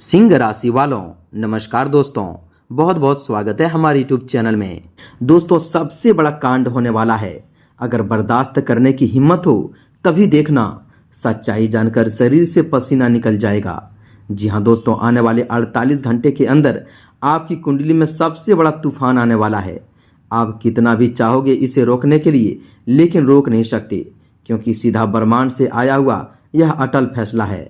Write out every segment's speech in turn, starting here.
सिंह राशि वालों, नमस्कार दोस्तों। बहुत बहुत स्वागत है हमारे यूट्यूब चैनल में। दोस्तों, सबसे बड़ा कांड होने वाला है। अगर बर्दाश्त करने की हिम्मत हो तभी देखना, सच्चाई जानकर शरीर से पसीना निकल जाएगा। जी हाँ दोस्तों, आने वाले 48 घंटे के अंदर आपकी कुंडली में सबसे बड़ा तूफान आने वाला है। आप कितना भी चाहोगे इसे रोकने के लिए, लेकिन रोक नहीं सकते, क्योंकि सीधा ब्रह्मांड से आया हुआ यह अटल फैसला है।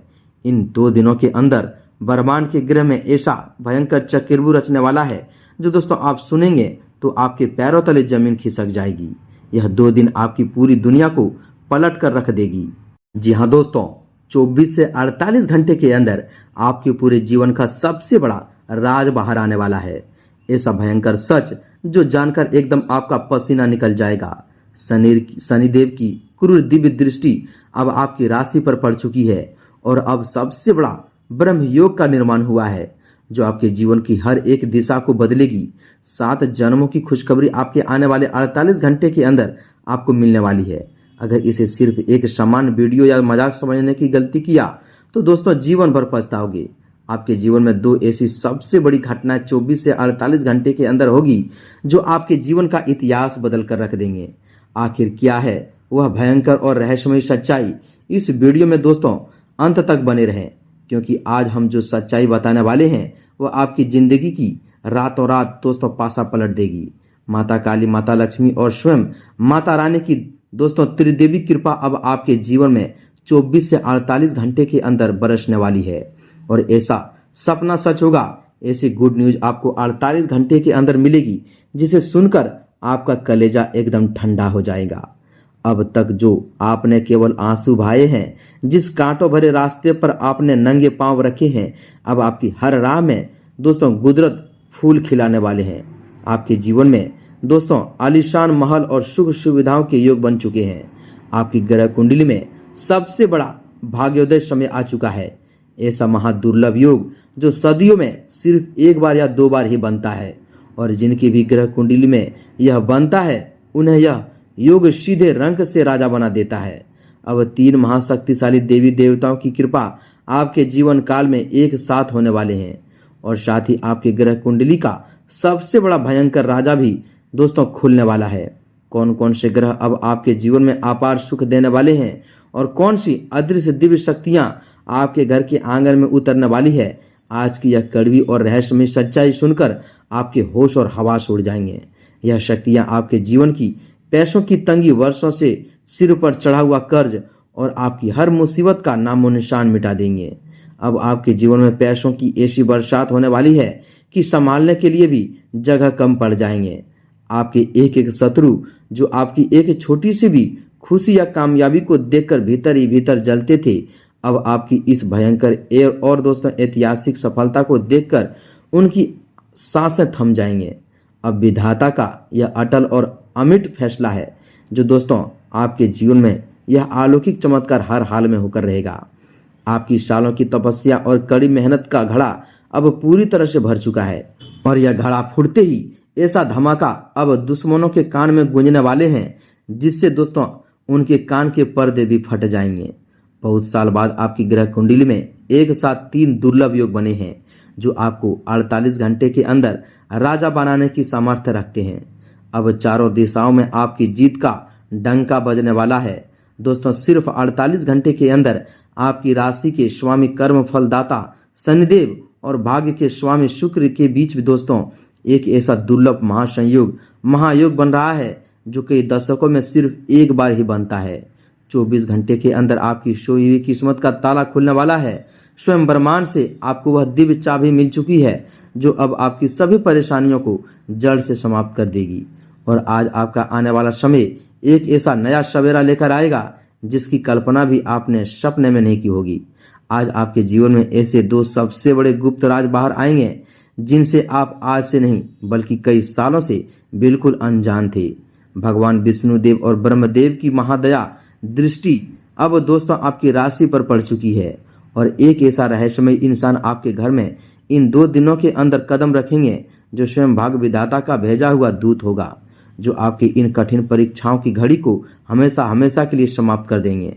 इन 2 दिनों के अंदर ब्रह्मांड के ग्रह में ऐसा भयंकर चक्रव्यूह रचने वाला है जो दोस्तों आप सुनेंगे तो आपके पैरों तले जमीन खिसक जाएगी। यह 2 दिन आपकी पूरी दुनिया को पलट कर रख देगी। जी हाँ दोस्तों, 24 से 48 घंटे के अंदर आपके पूरे जीवन का सबसे बड़ा राज बाहर आने वाला है। ऐसा भयंकर सच जो जानकर एकदम आपका पसीना निकल जाएगा। शनिदेव की क्रूर दिव्य दृष्टि अब आपकी राशि पर पड़ चुकी है और अब सबसे बड़ा ब्रह्म योग का निर्माण हुआ है जो आपके जीवन की हर एक दिशा को बदलेगी। 7 जन्मों की खुशखबरी आपके आने वाले 48 घंटे के अंदर आपको मिलने वाली है। अगर इसे सिर्फ एक सामान्य वीडियो या मजाक समझने की गलती किया तो दोस्तों जीवन भर पछताओगे। आपके जीवन में 2 ऐसी सबसे बड़ी घटनाएं 24 से 48 घंटे के अंदर होगी जो आपके जीवन का इतिहास बदल कर रख देंगे। आखिर क्या है वह भयंकर और रहस्यमय सच्चाई? इस वीडियो में दोस्तों अंत तक बने रहें, क्योंकि आज हम जो सच्चाई बताने वाले हैं वह आपकी जिंदगी की रातों रात दोस्तों पासा पलट देगी। माता काली, माता लक्ष्मी और स्वयं माता रानी की दोस्तों त्रिदेवी कृपा अब आपके जीवन में 24 से 48 घंटे के अंदर बरसने वाली है और ऐसा सपना सच होगा। ऐसी गुड न्यूज आपको 48 घंटे के अंदर मिलेगी जिसे सुनकर आपका कलेजा एकदम ठंडा हो जाएगा। अब तक जो आपने केवल आंसू बहाए हैं, जिस कांटों भरे रास्ते पर आपने नंगे पांव रखे हैं, अब आपकी हर राह में दोस्तों कुदरत फूल खिलाने वाले हैं। आपके जीवन में दोस्तों आलीशान महल और सुख सुविधाओं के योग बन चुके हैं। आपकी ग्रह कुंडली में सबसे बड़ा भाग्योदय समय आ चुका है। ऐसा महादुर्लभ योग जो सदियों में सिर्फ एक बार या 2 बार ही बनता है, और जिनकी भी ग्रह कुंडली में यह बनता है उन्हें यह योग सीधे रंग से राजा बना देता है। अब 3 महाशक्तिशाली देवी देवताओं की कृपा आपके जीवन काल में एक साथ होने वाले हैं, और साथ ही आपके ग्रह कुंडली का सबसे बड़ा भयंकर राजा भी दोस्तों खुलने वाला है। कौन कौन से ग्रह अब आपके जीवन में अपार सुख देने वाले हैं और कौन सी अदृश्य दिव्य शक्तियां आपके घर के आंगन में उतरने वाली है, आज की यह कड़वी और रहस्यमय सच्चाई सुनकर आपके होश और हवास उड़ जाएंगे। यह शक्तियां आपके जीवन की पैसों की तंगी, वर्षों से सिर पर चढ़ा हुआ कर्ज और आपकी हर मुसीबत का नामो निशान मिटा देंगे। अब आपके जीवन में पैसों की ऐसी बरसात होने वाली है कि संभालने के लिए भी जगह कम पड़ जाएंगे। आपके एक एक शत्रु जो आपकी एक छोटी सी भी खुशी या कामयाबी को देखकर भीतर ही भीतर जलते थे, अब आपकी इस भयंकर और दोस्तों ऐतिहासिक सफलता को देखकर उनकी सांसें थम जाएंगे। अब विधाता का यह अटल और अमिट फैसला है जो दोस्तों आपके जीवन में यह अलौकिक चमत्कार हर हाल में होकर रहेगा। आपकी सालों की तपस्या और कड़ी मेहनत का घड़ा अब पूरी तरह से भर चुका है, और यह घड़ा फूटते ही ऐसा धमाका अब दुश्मनों के कान में गूंजने वाले हैं जिससे दोस्तों उनके कान के पर्दे भी फट जाएंगे। बहुत साल बाद आपकी ग्रह कुंडली में एक साथ 3 दुर्लभ योग बने हैं जो आपको 48 घंटे के अंदर राजा बनाने की सामर्थ्य रखते हैं। अब चारों दिशाओं में आपकी जीत का डंका बजने वाला है। दोस्तों सिर्फ 48 घंटे के अंदर आपकी राशि के स्वामी, कर्म फलदाता शनिदेव और भाग्य के स्वामी शुक्र के बीच भी दोस्तों एक ऐसा दुर्लभ महायोग बन रहा है जो कई दशकों में सिर्फ एक बार ही बनता है। 24 घंटे के अंदर आपकी सोई हुई किस्मत का ताला खुलने वाला है। स्वयं ब्रह्मांड से आपको वह दिव्य चाबी मिल चुकी है जो अब आपकी सभी परेशानियों को जड़ से समाप्त कर देगी। और आज आपका आने वाला समय एक ऐसा नया सवेरा लेकर आएगा जिसकी कल्पना भी आपने सपने में नहीं की होगी। आज आपके जीवन में ऐसे 2 सबसे बड़े गुप्त राज बाहर आएंगे जिनसे आप आज से नहीं बल्कि कई सालों से बिल्कुल अनजान थे। भगवान विष्णुदेव और ब्रह्मदेव की महादया दृष्टि अब दोस्तों आपकी राशि पर पड़ चुकी है, और एक ऐसा रहस्यमय इंसान आपके घर में इन 2 दिनों के अंदर कदम रखेंगे जो स्वयं भाग्य विधाता का भेजा हुआ दूत होगा, जो आपकी इन कठिन परीक्षाओं की घड़ी को हमेशा हमेशा के लिए समाप्त कर देंगे।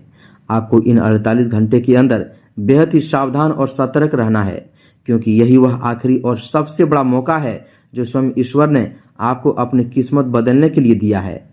आपको इन 48 घंटे के अंदर बेहद ही सावधान और सतर्क रहना है, क्योंकि यही वह आखिरी और सबसे बड़ा मौका है जो स्वयं ईश्वर ने आपको अपनी किस्मत बदलने के लिए दिया है।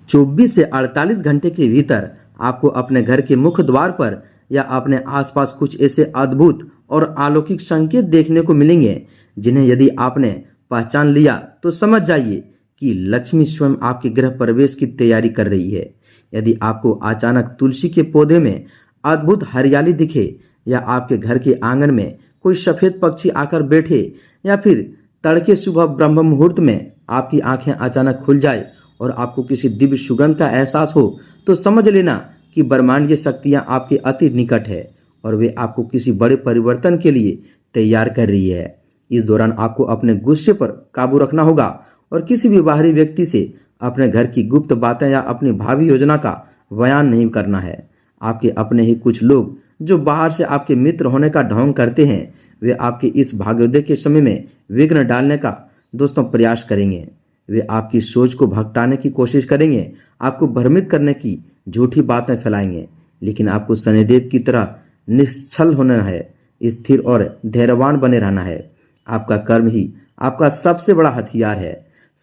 24 से 48 घंटे के भीतर आपको अपने घर के मुख्य द्वार पर या अपने आसपास कुछ ऐसे अद्भुत और अलौकिक संकेत देखने को मिलेंगे जिन्हें यदि आपने पहचान लिया तो समझ जाइए कि लक्ष्मी स्वयं आपके गृह प्रवेश की तैयारी कर रही है। यदि आपको अचानक तुलसी के पौधे में अद्भुत हरियाली दिखे या आपके घर के आंगन में कोई सफेद पक्षी आकर बैठे या फिर तड़के सुबह ब्रह्म मुहूर्त में आपकी आंखें अचानक खुल जाए और आपको किसी दिव्य सुगंध का एहसास हो तो समझ लेना कि ब्रह्मांडीय शक्तियां आपके अति निकट है और वे आपको किसी बड़े परिवर्तन के लिए तैयार कर रही है। इस दौरान आपको अपने गुस्से पर काबू रखना होगा और किसी भी बाहरी व्यक्ति से अपने घर की गुप्त बातें या अपनी भावी योजना का बयान नहीं करना है। आपके अपने ही कुछ लोग जो बाहर से आपके मित्र होने का ढोंग करते हैं वे आपके इस भाग्योदय के समय में विघ्न डालने का प्रयास करेंगे। वे आपकी सोच को भटकाने की कोशिश करेंगे, आपको भ्रमित करने की झूठी बातें फैलाएंगे, लेकिन आपको शनिदेव की तरह निश्चल होना है, स्थिर और धैर्यवान बने रहना है। आपका कर्म ही आपका सबसे बड़ा हथियार है।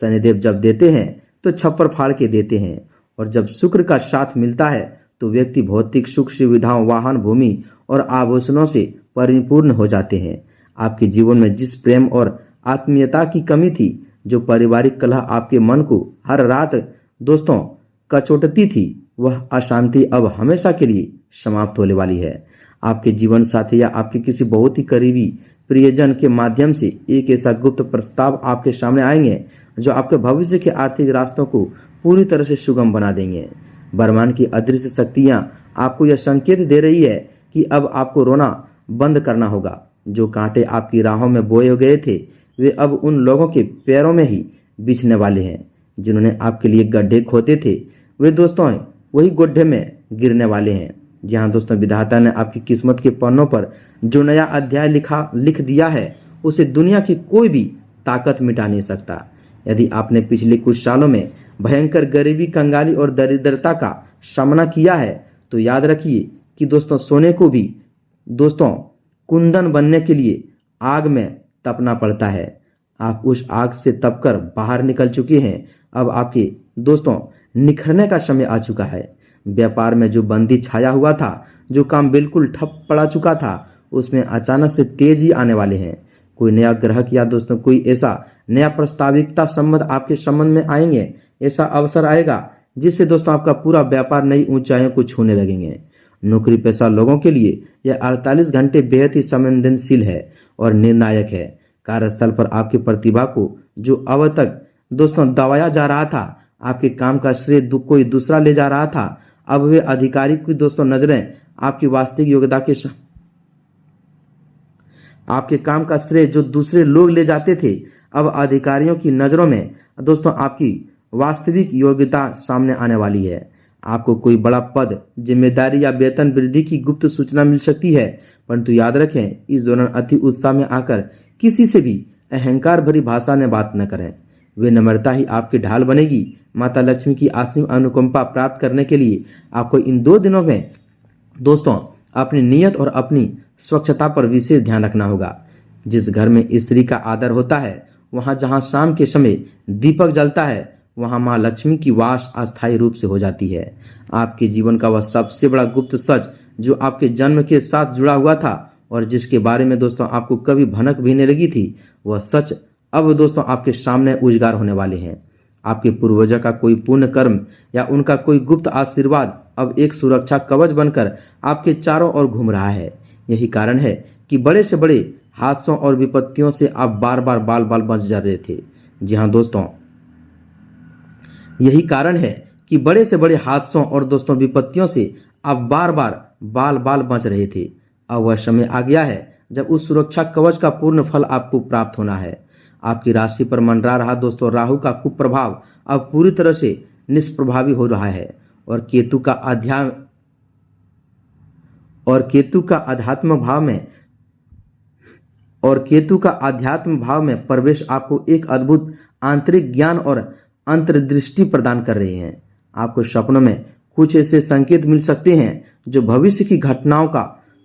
शनिदेव जब देते हैं तो छप्पर फाड़ के देते हैं और जब शुक्र का साथ मिलता है तो व्यक्ति भौतिक सुख सुविधाओं, वाहन, भूमि और आभूषणों से परिपूर्ण हो जाते हैं। आपके जीवन में जिस प्रेम और आत्मीयता की कमी थी, जो पारिवारिक कलह आपके मन को हर रात कचोटती थी, वह अशांति अब हमेशा के लिए समाप्त होने वाली है। आपके जीवन साथी या आपके किसी बहुत ही करीबी प्रियजन के माध्यम से एक ऐसा गुप्त प्रस्ताव आपके सामने आएंगे जो आपके भविष्य के आर्थिक रास्तों को पूरी तरह से सुगम बना देंगे। ब्रह्मांड की अदृश्य शक्तियां आपको यह संकेत दे रही है कि अब आपको रोना बंद करना होगा। जो कांटे आपकी राहों में बोए गए थे वे अब उन लोगों के पैरों में ही बिछने वाले हैं जिन्होंने आपके लिए गड्ढे खोदे थे। वे वही गड्ढे में गिरने वाले हैं। जहां विधाता ने आपकी किस्मत के पन्नों पर जो नया अध्याय लिख दिया है उसे दुनिया की कोई भी ताकत मिटा नहीं सकता। यदि आपने पिछले कुछ सालों में भयंकर गरीबी, कंगाली और दरिद्रता का सामना किया है तो याद रखिए कि सोने को भी कुंदन बनने के लिए आग में तपना पड़ता है। आप उस आग से तपकर बाहर निकल चुके हैं। अब आपके निखरने का समय आ चुका है। व्यापार में जो बंदी छाया हुआ था, जो काम बिल्कुल ठप पड़ा चुका था, उसमें अचानक से तेजी आने वाले हैं। कोई नया ग्राहक या कोई ऐसा नया प्रस्ताविकता संबंध आपके संबंध में आएंगे। ऐसा अवसर आएगा जिससे आपका पूरा व्यापार नई ऊंचाइयों को छूने लगेंगे। नौकरी पेशा लोगों के लिए यह 48 घंटे बेहद ही संवेदनशील है और निर्णायक है। कार्यस्थल पर आपकी प्रतिभा को जो अब तक दबाया जा रहा था, आपके काम का श्रेय कोई दूसरा ले जा रहा था, अब वे अधिकारी की नजरें आपकी वास्तविक योग्यता के आपके काम का श्रेय जो दूसरे लोग ले जाते थे, अब अधिकारियों की नजरों में आपकी वास्तविक योग्यता सामने आने वाली है। आपको कोई बड़ा पद, जिम्मेदारी या वेतन वृद्धि की गुप्त सूचना मिल सकती है, परंतु याद रखें इस दौरान अति उत्साह में आकर किसी से भी अहंकार भरी भाषा में बात न करें। वे नम्रता ही आपकी ढाल बनेगी। माता लक्ष्मी की असीम अनुकंपा प्राप्त करने के लिए आपको इन 2 दिनों में अपनी नियत और अपनी स्वच्छता पर विशेष ध्यान रखना होगा। जिस घर में स्त्री का आदर होता है, वहां जहां शाम के समय दीपक जलता है, वहां मां लक्ष्मी की वास अस्थायी रूप से हो जाती है। आपके जीवन का वह सबसे बड़ा गुप्त सच जो आपके जन्म के साथ जुड़ा हुआ था और जिसके बारे में आपको कभी भनक भी नहीं लगी थी, वह सच अब आपके सामने उजागर होने वाले हैं। आपके पूर्वजों का कोई पुण्य कर्म या उनका कोई गुप्त आशीर्वाद अब एक सुरक्षा कवच बनकर आपके चारों ओर घूम रहा है। यही कारण है कि बड़े से बड़े हादसों और विपत्तियों से आप बार बार बाल बाल बच जा रहे थे। जी हाँ यही कारण है कि बड़े से बड़े हादसों और विपत्तियों से आप बार बार बाल बाल बच रहे थे। अब वह समय आ गया है जब उस सुरक्षा कवच का पूर्ण फल आपको प्राप्त होना है। आपकी राशि पर मंडरा रहा राहु का कुप्रभाव अब पूरी तरह से निष्प्रभावी हो रहा है और केतु का अध्यात्म भाव में प्रवेश आपको एक अद्भुत आंतरिक ज्ञान और अंतर्दृष्टि प्रदान कर रहे हैं। आपको सपनों में कुछ ऐसे संकेत मिल सकते हैं जो भविष्य की घटनाओं का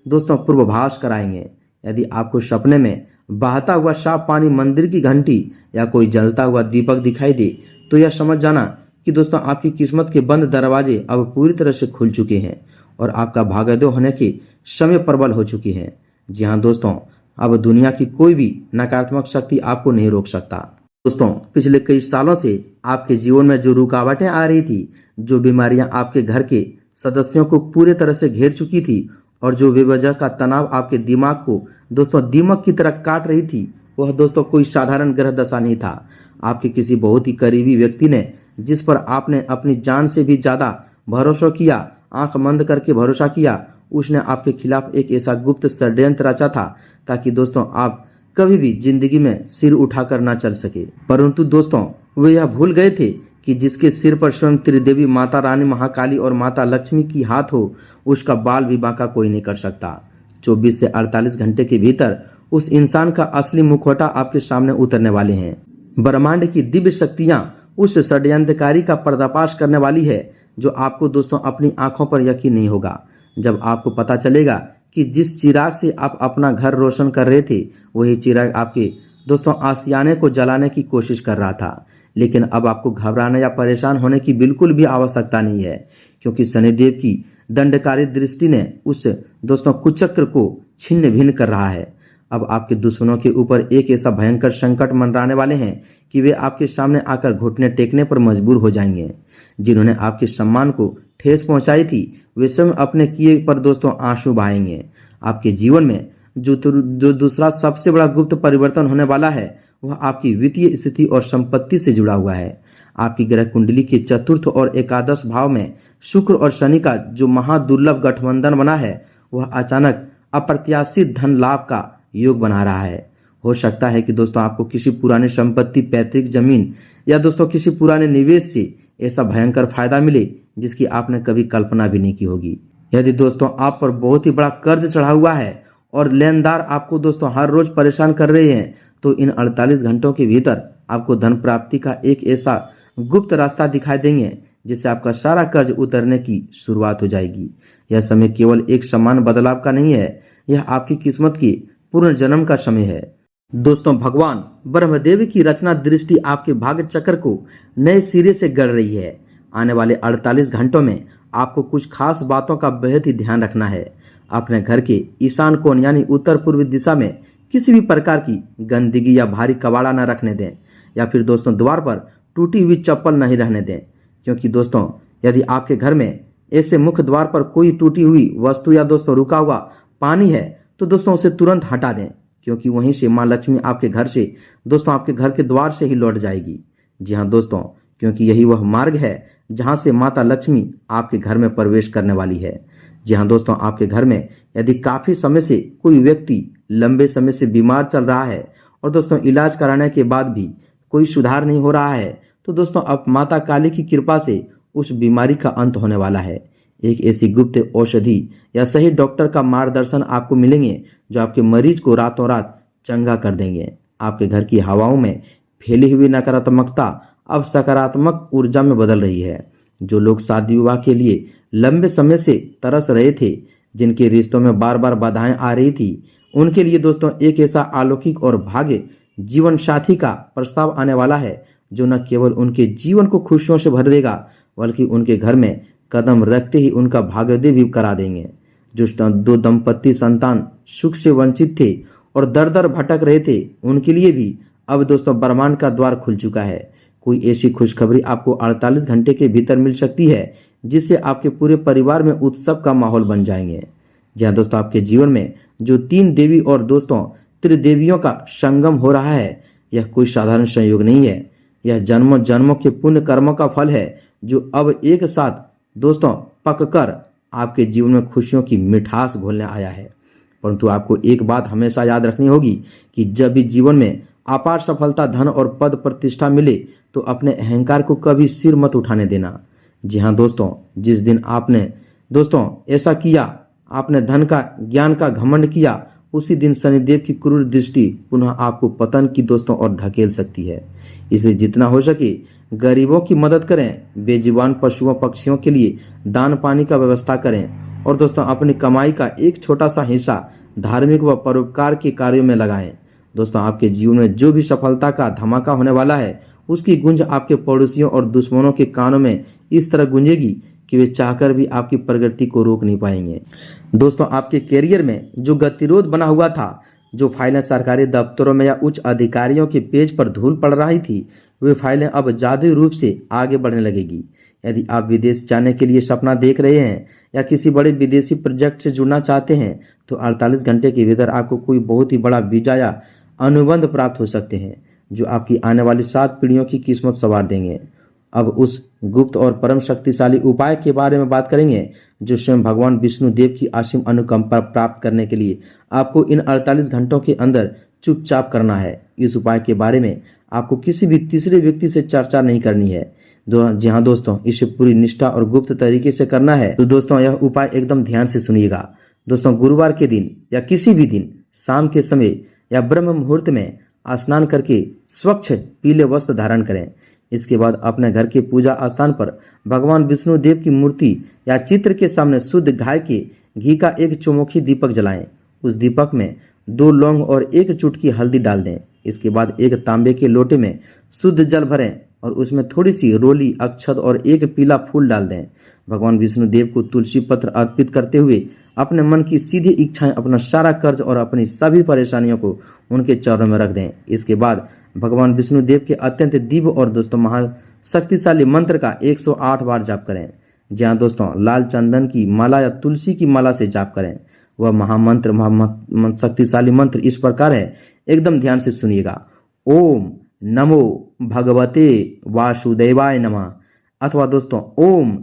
पूर्वाभास कराएंगे। यदि आपको सपने में बहता हुआ साफ पानी, मंदिर की घंटी या कोई जलता हुआ दीपक दिखाई दे तो यह समझ जाना कि दोस्तों आपकी किस्मत के बंद दरवाजे अब पूरी तरह से खुल चुके हैं और आपका भाग्योदय होने के समय प्रबल हो चुकी है। जी हाँ दोस्तों, अब दुनिया की कोई भी नकारात्मक शक्ति आपको नहीं रोक सकता। दोस्तों, पिछले कई सालों से आपके जीवन में जो रुकावटें आ रही थी, जो बीमारियां आपके घर के सदस्यों को पूरी तरह से घेर चुकी थी और जो बेवजह का तनाव आपके दिमाग को दोस्तों दीमक की तरह काट रही थी, वह दोस्तों कोई साधारण ग्रह दशा नहीं था। आपके किसी बहुत ही करीबी व्यक्ति ने, जिस पर आपने अपनी जान से भी ज्यादा भरोसा किया, आंख बंद करके भरोसा किया, उसने आपके खिलाफ एक ऐसा गुप्त षड्यंत्र रचा था ताकि दोस्तों आप कभी भी जिंदगी में सिर उठाकर ना चल सके। परंतु दोस्तों, वे यह भूल गए थे कि जिसके सिर पर स्वयं त्रिदेवी माता रानी महाकाली और माता लक्ष्मी की हाथ हो, उसका बाल भी बांका कोई नहीं कर सकता। 24 से 48 घंटे के भीतर उस इंसान का असली मुखौटा आपके सामने उतरने वाले हैं। ब्रह्मांड की दिव्य शक्तियां उस षड्यंत्रकारी का पर्दाफाश करने वाली है, जो आपको दोस्तों अपनी आंखों पर यकीन नहीं होगा जब आपको पता चलेगा कि जिस चिराग से आप अपना घर रोशन कर रहे थे, वही चिराग आपके दोस्तों आशियाने को जलाने की कोशिश कर रहा था। लेकिन अब आपको घबराने या परेशान होने की बिल्कुल भी आवश्यकता नहीं है, क्योंकि शनिदेव की दंडकारी दृष्टि ने उस दोस्तों कुचक्र को छिन्न भिन्न कर रहा है। अब आपके दुश्मनों के ऊपर एक ऐसा भयंकर संकट मंडराने वाले हैं कि वे आपके सामने आकर घुटने टेकने पर मजबूर हो जाएंगे। जिन्होंने आपके सम्मान को ठेस पहुंचाई थी, वे स्वयं अपने किए पर दोस्तों आंसू बहाएंगे। आपके जीवन में जो दूसरा सबसे बड़ा गुप्त परिवर्तन होने वाला है, वह आपकी वित्तीय स्थिति और संपत्ति से जुड़ा हुआ है। आपकी ग्रह कुंडली के चतुर्थ और एकादश भाव में शुक्र और शनि का जो महादुर्लभ गठबंधन बना है, वह अचानक अप्रत्याशित धन लाभ का योग बना रहा है। हो सकता है कि दोस्तों आपको किसी पुरानी संपत्ति, पैतृक जमीन या दोस्तों किसी पुराने निवेश से ऐसा भयंकर फायदा मिले जिसकी आपने कभी कल्पना भी नहीं की होगी। यदि दोस्तों आप पर बहुत ही बड़ा कर्ज चढ़ा हुआ है और लेनदार आपको दोस्तों हर रोज परेशान कर रहे हैं, तो इन 48 घंटों के भीतर आपको धन प्राप्ति का एक ऐसा गुप्त रास्ता दिखाई देंगे जिससे आपका सारा कर्ज उतरने की शुरुआत हो जाएगी। यह समय केवल एक समान बदलाव का नहीं है, यह आपकी किस्मत की पूर्ण जन्म का समय है। दोस्तों, भगवान ब्रह्मदेव की रचना दृष्टि आपके भाग्य चक्र को नए सिरे से गढ़ रही है। आने वाले 48 घंटों में आपको कुछ खास बातों का बेहद ही ध्यान रखना है। अपने घर के ईशान कोण यानी उत्तर पूर्वी दिशा में किसी भी प्रकार की गंदगी या भारी कबाड़ा न रखने दें, या फिर दोस्तों द्वार पर टूटी हुई चप्पल नहीं रहने दें, क्योंकि दोस्तों यदि आपके घर में ऐसे मुख्य द्वार पर कोई टूटी हुई वस्तु या दोस्तों रुका हुआ पानी है, तो दोस्तों उसे तुरंत हटा दें, क्योंकि वहीं से माँ लक्ष्मी आपके घर से दोस्तों आपके घर के द्वार से ही लौट जाएगी। जी हाँ दोस्तों, क्योंकि यही वह मार्ग है जहां से माता लक्ष्मी आपके घर में प्रवेश करने वाली है। जी हाँ दोस्तों, आपके घर में यदि काफी समय से कोई व्यक्ति लंबे समय से बीमार चल रहा है और दोस्तों इलाज कराने के बाद भी कोई सुधार नहीं हो रहा है, तो दोस्तों अब माता काली की कृपा से उस बीमारी का अंत होने वाला है। एक ऐसी गुप्त औषधि या सही डॉक्टर का मार्गदर्शन आपको मिलेंगे जो आपके मरीज को रातों रात चंगा कर देंगे। आपके घर की हवाओं में फैली हुई नकारात्मकता अब सकारात्मक ऊर्जा में बदल रही है। जो लोग शादी विवाह के लिए लंबे समय से तरस रहे थे, जिनके रिश्तों में बार बार बाधाएं आ रही थी, उनके लिए दोस्तों एक ऐसा अलौकिक और भाग्य जीवन साथी का प्रस्ताव आने वाला है जो न केवल उनके जीवन को खुशियों से भर देगा, बल्कि उनके घर में कदम रखते ही उनका भाग्योदय भी करा देंगे। जो दो दंपत्ति संतान सुख से वंचित थे और दर दर भटक रहे थे, उनके लिए भी अब दोस्तों ब्रह्मांड का द्वार खुल चुका है। कोई ऐसी खुशखबरी आपको 48 घंटे के भीतर मिल सकती है जिससे आपके पूरे परिवार में उत्सव का माहौल बन जाएंगे। जहाँ दोस्तों आपके जीवन में जो 3 देवी और दोस्तों त्रिदेवियों का संगम हो रहा है, यह कोई साधारण संयोग नहीं है। यह जन्मों जन्मों के पुण्य कर्मों का फल है जो अब एक साथ दोस्तों पककर आपके जीवन में खुशियों की मिठास घोलने आया है। परंतु आपको एक बात हमेशा याद रखनी होगी कि जब भी जीवन में अपार सफलता, धन और पद प्रतिष्ठा मिले, तो अपने अहंकार को कभी सिर मत उठाने देना। जी हाँ दोस्तों, जिस दिन आपने दोस्तों ऐसा किया, आपने धन का ज्ञान का घमंड किया, उसी दिन शनिदेव की क्रूर दृष्टि पुनः आपको पतन की दोस्तों और धकेल सकती है। इसलिए जितना हो सके गरीबों की मदद करें, बेजुबान पशुओं पक्षियों के लिए दान पानी का व्यवस्था करें और दोस्तों अपनी कमाई का एक छोटा सा हिस्सा धार्मिक व परोपकार के कार्यों में लगाएं। दोस्तों, आपके जीवन में जो भी सफलता का धमाका होने वाला है, उसकी गूंज आपके पड़ोसियों और दुश्मनों के कानों में इस तरह गूंजेगी कि वे चाहकर भी आपकी प्रगति को रोक नहीं पाएंगे। दोस्तों, आपके करियर में जो गतिरोध बना हुआ था, जो फाइलें सरकारी दफ्तरों में या उच्च अधिकारियों के पेज पर धूल पड़ रही थी, वे फाइलें अब जादुई रूप से आगे बढ़ने लगेगी। यदि आप विदेश जाने के लिए सपना देख रहे हैं या किसी बड़े विदेशी प्रोजेक्ट से जुड़ना चाहते हैं, तो 48 घंटे के भीतर आपको कोई बहुत ही बड़ा वीजा या अनुबंध प्राप्त हो सकते हैं, जो आपकी आने वाली 7 पीढ़ियों की किस्मत संवार देंगे। अब उस गुप्त और परम शक्तिशाली उपाय के बारे में बात करेंगे, जो स्वयं भगवान विष्णु देव की असीम अनुकंपा प्राप्त करने के लिए आपको इन 48 घंटों के अंदर चुपचाप करना है। इस उपाय के बारे में आपको किसी भी तीसरे व्यक्ति से चर्चा नहीं करनी है। जी हाँ दोस्तों, इसे पूरी निष्ठा और गुप्त तरीके से करना है। तो दोस्तों, यह उपाय एकदम ध्यान से सुनिएगा। दोस्तों, गुरुवार के दिन या किसी भी दिन शाम के समय या ब्रह्म मुहूर्त में स्नान करके स्वच्छ पीले वस्त्र धारण करें। इसके बाद अपने घर के पूजा स्थान पर भगवान विष्णु देव की मूर्ति या चित्र के सामने शुद्ध गाय के घी का एक चौमुखी दीपक जलाएं। उस दीपक में 2 लौंग और 1 चुटकी हल्दी डाल दें। इसके बाद एक तांबे के लोटे में शुद्ध जल भरें और उसमें थोड़ी सी रोली, अक्षत और 1 पीला फूल डाल दें। भगवान विष्णु देव को तुलसी पत्र अर्पित करते हुए अपने मन की सीधी इच्छाएं, अपना सारा कर्ज और अपनी सभी परेशानियों को उनके चरणों में रख दें। इसके बाद भगवान विष्णु देव के अत्यंत दिव्य और दोस्तों महाशक्तिशाली मंत्र का 108 बार जाप करें। जहाँ दोस्तों लाल चंदन की माला या तुलसी की माला से जाप करें। वह महामंत्र शक्तिशाली मंत्र इस प्रकार है, एकदम ध्यान से सुनिएगा। ओम नमो भगवते वासुदेवाय नमः, अथवा दोस्तों ओम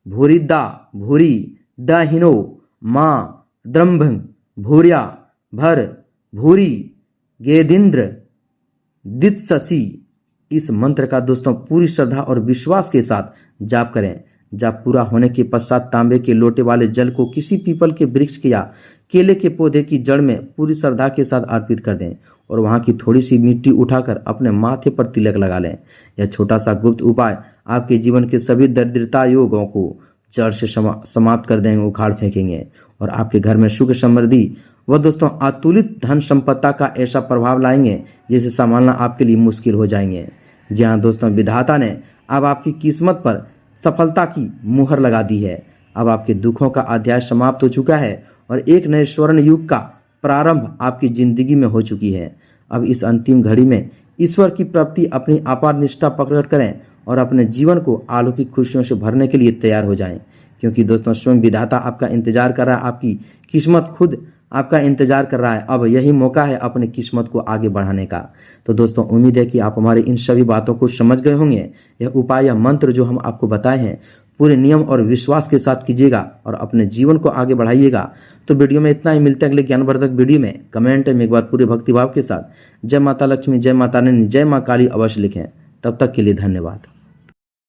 भूरिदा भूरी दहिनो माँ द्रंभ भूर्या भर भूरी गेदिंद्र दित्ससी। इस मंत्र का दोस्तों पूरी श्रद्धा और विश्वास के साथ जाप करें। जाप पूरा होने के पश्चात तांबे के लोटे वाले जल को किसी पीपल के वृक्ष के या केले के पौधे की जड़ में पूरी श्रद्धा के साथ अर्पित कर दें और वहां की थोड़ी सी मिट्टी उठाकर अपने माथे पर तिलक लगा लें। यह छोटा सा गुप्त उपाय आपके जीवन के सभी दरिद्रता योगों को जड़ से समाप्त कर देंगे, उखाड़ फेंकेंगे और आपके घर में सुख समृद्धि वह दोस्तों अतुलित धन संपत्ति का ऐसा प्रभाव लाएंगे जिसे संभालना आपके लिए मुश्किल हो जाएंगे। जी हाँ दोस्तों, विधाता ने अब आपकी किस्मत पर सफलता की मुहर लगा दी है। अब आपके दुखों का अध्याय समाप्त हो चुका है और एक नए स्वर्ण युग का प्रारंभ आपकी जिंदगी में हो चुकी है। अब इस अंतिम घड़ी में ईश्वर की प्राप्ति अपनी अपार निष्ठा पकड़ करें और अपने जीवन को अलौकिक खुशियों से भरने के लिए तैयार हो जाएं, क्योंकि दोस्तों स्वयं विधाता आपका इंतजार कर रहा है। आपकी किस्मत खुद आपका इंतजार कर रहा है। अब यही मौका है अपनी किस्मत को आगे बढ़ाने का। तो दोस्तों उम्मीद है कि आप हमारी इन सभी बातों को समझ गए होंगे। यह उपाय या मंत्र जो हम आपको बताए हैं पूरे नियम और विश्वास के साथ कीजिएगा और अपने जीवन को आगे बढ़ाइएगा। तो वीडियो में इतना ही, मिलते हैं अगले ज्ञानवर्धक वीडियो में। कमेंट में एक बार पूरे भक्तिभाव के साथ जय माता लक्ष्मी, जय माता रानी, जय माँ काली अवश्य लिखें। तब तक के लिए धन्यवाद।